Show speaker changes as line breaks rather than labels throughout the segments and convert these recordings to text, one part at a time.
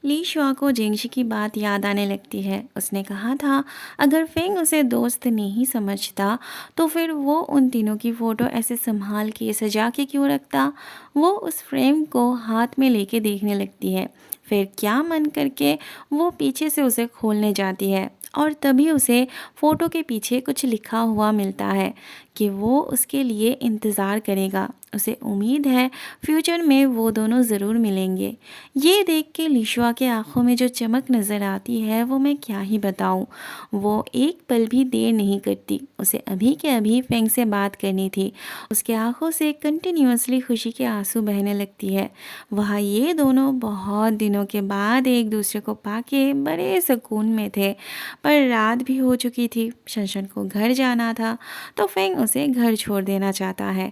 ली शुआ को जिंगशी की बात याद आने लगती है। उसने कहा था अगर फेंग उसे दोस्त नहीं समझता तो फिर वो उन तीनों की फ़ोटो ऐसे संभाल के सजा के क्यों रखता। वो उस फ्रेम को हाथ में लेके देखने लगती है। फिर क्या मन करके वो पीछे से उसे खोलने जाती है और तभी उसे फ़ोटो के पीछे कुछ लिखा हुआ मिलता है कि वो उसके लिए इंतज़ार करेगा। उसे उम्मीद है फ्यूचर में वो दोनों ज़रूर मिलेंगे। ये देख के लिशुआ के आंखों में जो चमक नज़र आती है वो मैं क्या ही बताऊँ। वो एक पल भी देर नहीं करती। उसे अभी के अभी फेंग से बात करनी थी। उसके आंखों से कंटिन्यूअसली खुशी के आंसू बहने लगती है। वह ये दोनों बहुत दिनों के बाद एक दूसरे को पाके बड़े सुकून में थे। पर रात भी हो चुकी थी। शनशन को घर जाना था तो फेंग उसे घर छोड़ देना चाहता है।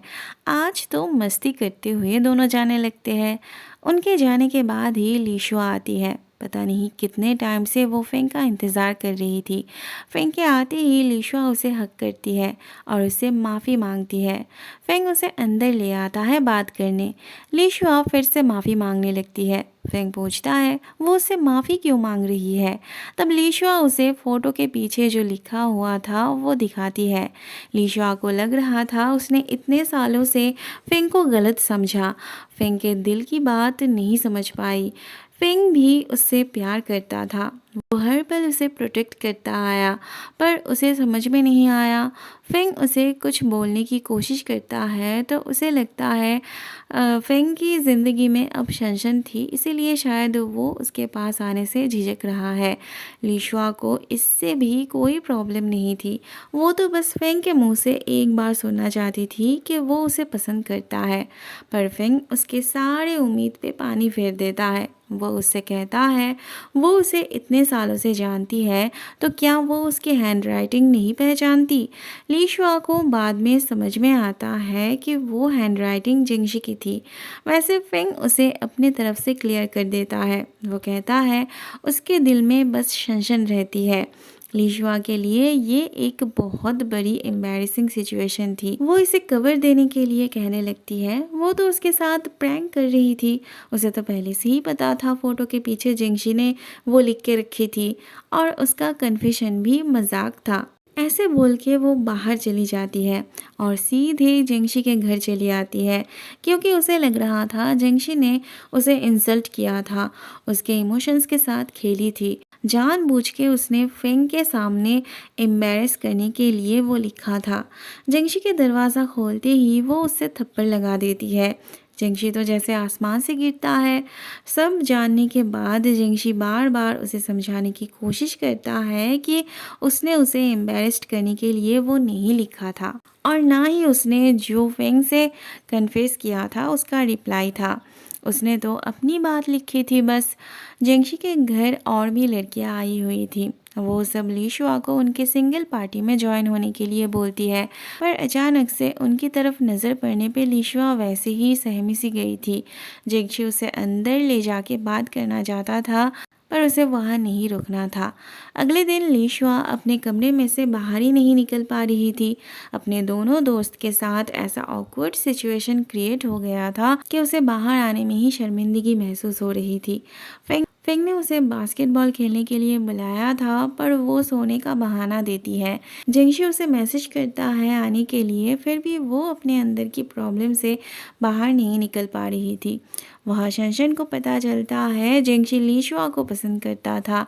आज तो मस्ती करते हुए दोनों जाने लगते हैं। उनके जाने के बाद ही लीशुआ आती है। पता नहीं कितने टाइम से वो फेंग का इंतज़ार कर रही थी। फेंग के आते ही लीशुआ उसे हक करती है और उससे माफ़ी मांगती है। फेंग उसे अंदर ले आता है बात करने। लीशुआ फिर से माफ़ी मांगने लगती है। फेंग पूछता है वो उससे माफ़ी क्यों मांग रही है। तब लीशुआ उसे फ़ोटो के पीछे जो लिखा हुआ था वो दिखाती है। लीशुआ को लग रहा था उसने इतने सालों से फेंग को गलत समझा। फेंग के दिल की बात नहीं समझ पाई। फेंग भी उससे प्यार करता था। वो हर पल उसे प्रोटेक्ट करता आया पर उसे समझ में नहीं आया। फेंग उसे कुछ बोलने की कोशिश करता है तो उसे लगता है फेंग की ज़िंदगी में अब शनशन थी, इसीलिए शायद वो उसके पास आने से झिझक रहा है। लीशुआ को इससे भी कोई प्रॉब्लम नहीं थी। वो तो बस फेंग के मुंह से एक बार सुनना चाहती थी कि वो उसे पसंद करता है। पर फेंग उसके सारे उम्मीद पे पानी फेर देता है। वो उससे कहता है वो उसे इतने सालों से जानती है तो क्या वो उसकी हैंडराइटिंग नहीं पहचानती। लीशुआ को बाद में समझ में आता है कि वो हैंडराइटिंग जिंगशी की थी। वैसे फेंग उसे अपनी तरफ से क्लियर कर देता है। वो कहता है उसके दिल में बस शनशन रहती है। लीशुआ के लिए ये एक बहुत बड़ी एम्बैरेसिंग सिचुएशन थी। वो इसे कवर देने के लिए कहने लगती है वो तो उसके साथ प्रैंक कर रही थी। उसे तो पहले से ही पता था फोटो के पीछे जिंगशी ने वो लिख के रखी थी और उसका कन्फेशन भी मजाक था। ऐसे बोल के वो बाहर चली जाती है और सीधे जिंगशी के घर चली आती है क्योंकि उसे लग रहा था जिंगशी ने उसे इंसल्ट किया था, उसके इमोशंस के साथ खेली थी। जानबूझ के उसने फेंग के सामने एम्बैरेस करने के लिए वो लिखा था। जिंगशी के दरवाज़ा खोलते ही वो उससे थप्पड़ लगा देती है। जिंगशी तो जैसे आसमान से गिरता है। सब जानने के बाद जिंगशी बार बार उसे समझाने की कोशिश करता है कि उसने उसे एम्बैरेस्ड करने के लिए वो नहीं लिखा था और ना ही उसने जो फेंग से कन्फेस किया था उसका रिप्लाई था। उसने तो अपनी बात लिखी थी बस। जिंगशी के घर और भी लड़कियां आई हुई थी। वो सब लीशुआ को उनके सिंगल पार्टी में ज्वाइन होने के लिए बोलती है पर अचानक से उनकी तरफ नज़र पड़ने पे लीशुआ वैसे ही सहमी सी गई थी। जिंगशी उसे अंदर ले जाके बात करना चाहता था पर उसे वहाँ नहीं रुकना था। अगले दिन लीशुआ अपने कमरे में से बाहर ही नहीं निकल पा रही थी। अपने दोनों दोस्त के साथ ऐसा ऑकवर्ड सिचुएशन क्रिएट हो गया था कि उसे बाहर आने में ही शर्मिंदगी महसूस हो रही थी। फेंग ने उसे बास्केटबॉल खेलने के लिए बुलाया था पर वो सोने का बहाना देती है। जिंगशी उसे मैसेज करता है आने के लिए, फिर भी वो अपने अंदर की प्रॉब्लम से बाहर नहीं निकल पा रही थी। वहाँ शनशन को पता चलता है जिंगशी लीशुआ को पसंद करता था।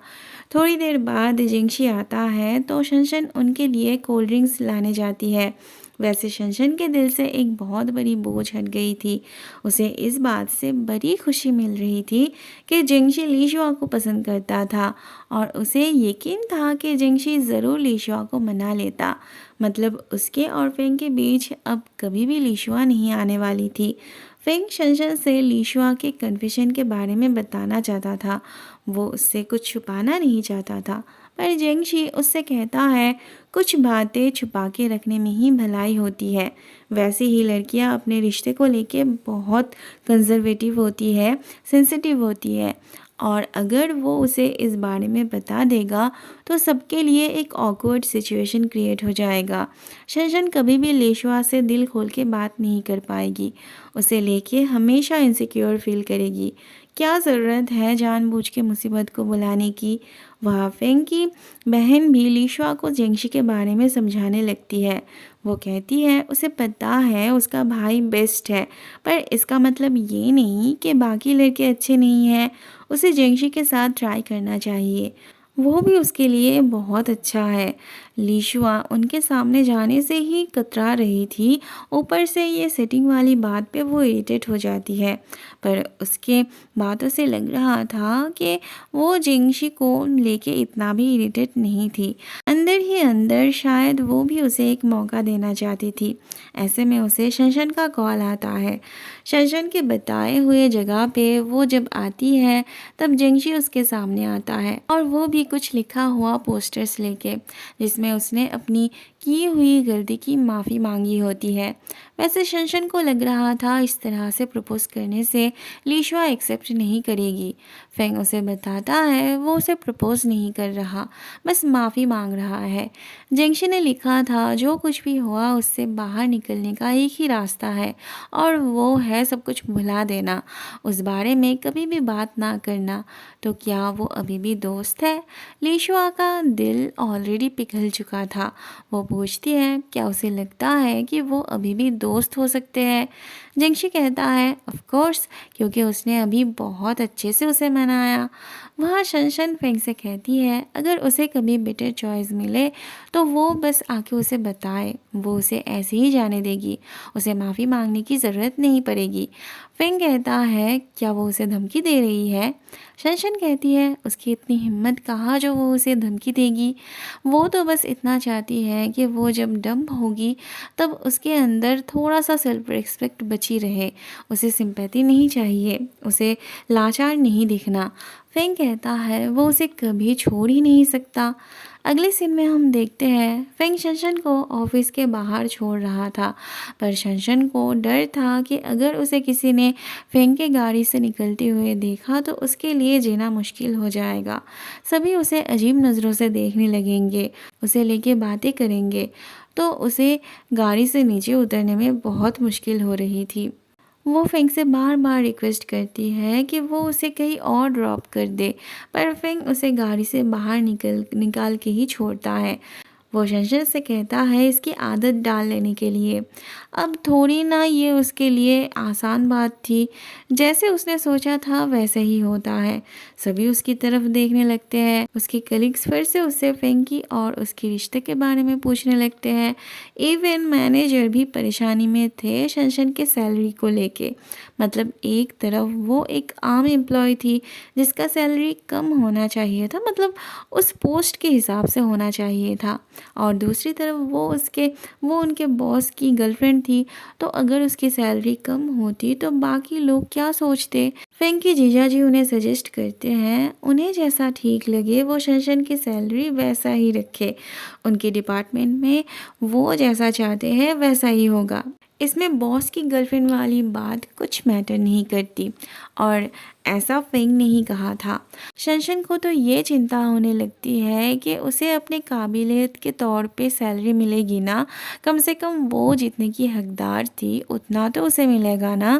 थोड़ी देर बाद जिंगशी आता है तो शनशन उनके लिए कोल्ड ड्रिंक्स लाने जाती है। वैसे शनशन के दिल से एक बहुत बड़ी बोझ हट गई थी। उसे इस बात से बड़ी खुशी मिल रही थी कि जिंगशी लीशुआ को पसंद करता था और उसे यकीन था कि जिंगशी ज़रूर लीशुआ को मना लेता। मतलब उसके और फेंग के बीच अब कभी भी लीशुआ नहीं आने वाली थी। फेंग शनशन से लीशुआ के कन्फेशन के बारे में बताना चाहता था। वो उससे कुछ छुपाना नहीं चाहता था पर जिंगशी उससे कहता है कुछ बातें छुपा के रखने में ही भलाई होती है। वैसे ही लड़कियां अपने रिश्ते को लेके बहुत कंजर्वेटिव होती है, सेंसिटिव होती है और अगर वो उसे इस बारे में बता देगा तो सबके लिए एक ऑकवर्ड सिचुएशन क्रिएट हो जाएगा। शनशन कभी भी लीशुआ से दिल खोल के बात नहीं कर पाएगी। उसे लेके हमेशा इनसिक्योर फील करेगी क्या ज़रूरत है जानबूझ के मुसीबत को बुलाने की। वहाँ फेंग की बहन भी लीशुआ को जेंगशी के बारे में समझाने लगती है। वो कहती है उसे पता है उसका भाई बेस्ट है, पर इसका मतलब ये नहीं कि बाकी लड़के अच्छे नहीं हैं। उसे जेंगशी के साथ ट्राई करना चाहिए, वो भी उसके लिए बहुत अच्छा है। लीशुआ उनके सामने जाने से ही कतरा रही थी, ऊपर से ये सेटिंग वाली बात पे वो इरिटेट हो जाती है। पर उसके बातों से लग रहा था कि वो जिंगशी को लेके इतना भी इरिटेट नहीं थी। अंदर ही अंदर शायद वो भी उसे एक मौका देना चाहती थी। ऐसे में उसे शनशन का कॉल आता है। शनशन के बताए हुए जगह पे वो जब आती है तब जिंगशी उसके सामने आता है और वो भी कुछ लिखा हुआ पोस्टर्स लेके, जिसमें उसने अपनी की हुई गलती की माफ़ी मांगी होती है। वैसे शनशन को लग रहा था इस तरह से प्रपोज करने से लीशुआ एक्सेप्ट नहीं करेगी। फेंग उसे बताता है वो उसे प्रपोज नहीं कर रहा, बस माफ़ी मांग रहा है। जेंगशी ने लिखा था जो कुछ भी हुआ उससे बाहर निकलने का एक ही रास्ता है, और वो है सब कुछ भुला देना, उस बारे में कभी भी बात ना करना। तो क्या वो अभी भी दोस्त है? लीशुआ का दिल ऑलरेडी पिघल चुका था। वो पूछती है क्या उसे लगता है कि वो अभी भी दोस्त हो सकते हैं। जिंगशी कहता है ऑफ कोर्स, क्योंकि उसने अभी बहुत अच्छे से उसे मनाया। वहाँ शनशन फेंग से कहती है अगर उसे कभी बेटर चॉइस मिले तो वो बस आके उसे बताए, वो उसे ऐसे ही जाने देगी, उसे माफ़ी मांगने की ज़रूरत नहीं पड़ेगी। फेंग कहता है क्या वो उसे धमकी दे रही है? शनशन कहती है उसकी इतनी हिम्मत कहाँ जो वो उसे धमकी देगी। वो तो बस इतना चाहती है कि वो जब डंप होगी तब उसके अंदर थोड़ा सा सेल्फ रिस्पेक्ट बची रहे। उसे सिंपैथी नहीं चाहिए, उसे लाचार नहीं दिखना। फेंग कहता है वो उसे कभी छोड़ ही नहीं सकता। अगले सीन में हम देखते हैं फेंग शनशन को ऑफिस के बाहर छोड़ रहा था, पर शनशन को डर था कि अगर उसे किसी ने फेंग के गाड़ी से निकलते हुए देखा तो उसके लिए जीना मुश्किल हो जाएगा। सभी उसे अजीब नज़रों से देखने लगेंगे, उसे लेके बातें करेंगे। तो उसे गाड़ी से नीचे उतरने में बहुत मुश्किल हो रही थी। वो फेंग से बार बार रिक्वेस्ट करती है कि वो उसे कहीं और ड्रॉप कर दे, पर फेंग उसे गाड़ी से बाहर निकाल के ही छोड़ता है। वो शनशन से कहता है इसकी आदत डाल लेने के लिए। अब थोड़ी ना ये उसके लिए आसान बात थी, जैसे उसने सोचा था वैसे ही होता है। सभी उसकी तरफ देखने लगते हैं। उसके कलीग्स फिर से उससे फेंकी और उसके रिश्ते के बारे में पूछने लगते हैं। इवन मैनेजर भी परेशानी में थे शनशन के सैलरी को लेके। मतलब एक तरफ वो एक आम एम्प्लॉय थी जिसका सैलरी कम होना चाहिए था, मतलब उस पोस्ट के हिसाब से होना चाहिए था, और दूसरी तरफ वो उनके बॉस की गर्लफ्रेंड थी। तो अगर उसकी सैलरी कम होती तो बाकी लोग क्या सोचते। फेंग की जीजा जी उन्हें सजेस्ट करते हैं उन्हें जैसा ठीक लगे वो शनशन की सैलरी वैसा ही रखे, उनके डिपार्टमेंट में वो जैसा चाहते हैं वैसा ही होगा। इसमें बॉस की गर्लफ्रेंड वाली बात कुछ मैटर नहीं करती, और ऐसा फेंग ने ही कहा था। शनशन को तो ये चिंता होने लगती है कि उसे अपने काबिलियत के तौर पे सैलरी मिलेगी ना, कम से कम वो जितने की हकदार थी उतना तो उसे मिलेगा ना।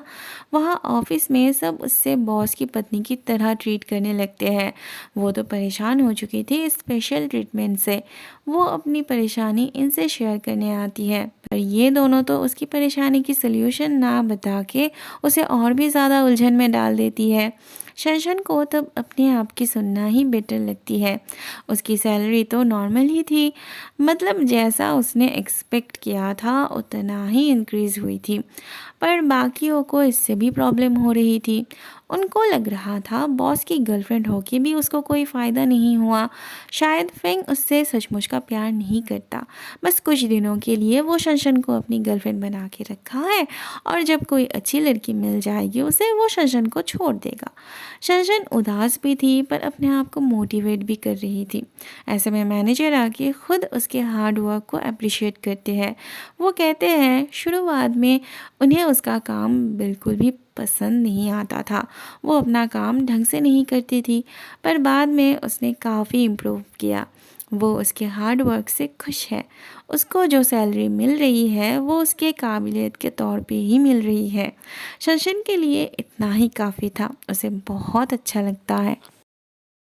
वहाँ ऑफिस में सब उससे बॉस की पत्नी की तरह ट्रीट करने लगते हैं। वो तो परेशान हो चुकी थी स्पेशल ट्रीटमेंट से। वो अपनी परेशानी इनसे शेयर करने आती है, पर ये दोनों तो उसकी परेशानी की सल्यूशन ना बता के उसे और भी ज़्यादा उलझन में डाल देती है। शनशन को तब अपने आप की सुनना ही बेटर लगती है। उसकी सैलरी तो नॉर्मल ही थी, मतलब जैसा उसने एक्सपेक्ट किया था उतना ही इंक्रीज़ हुई थी, पर बाकियों को इससे भी प्रॉब्लम हो रही थी। उनको लग रहा था बॉस की गर्लफ्रेंड होके भी उसको कोई फ़ायदा नहीं हुआ। शायद फेंग उससे सचमुच का प्यार नहीं करता, बस कुछ दिनों के लिए वो शनशन को अपनी गर्लफ्रेंड बना के रखा है, और जब कोई अच्छी लड़की मिल जाएगी उसे वो शनशन को छोड़ देगा। शनशन उदास भी थी पर अपने आप को मोटिवेट भी कर रही थी। ऐसे में मैनेजर आके खुद उसके हार्ड वर्क को अप्रिशिएट करते हैं। वो कहते हैं शुरुआत में उन्हें उसका काम बिल्कुल भी पसंद नहीं आता था, वो अपना काम ढंग से नहीं करती थी, पर बाद में उसने काफ़ी इम्प्रूव किया। वो उसके हार्ड वर्क से खुश है। उसको जो सैलरी मिल रही है वो उसके काबिलियत के तौर पे ही मिल रही है। शशन के लिए इतना ही काफ़ी था। उसे बहुत अच्छा लगता है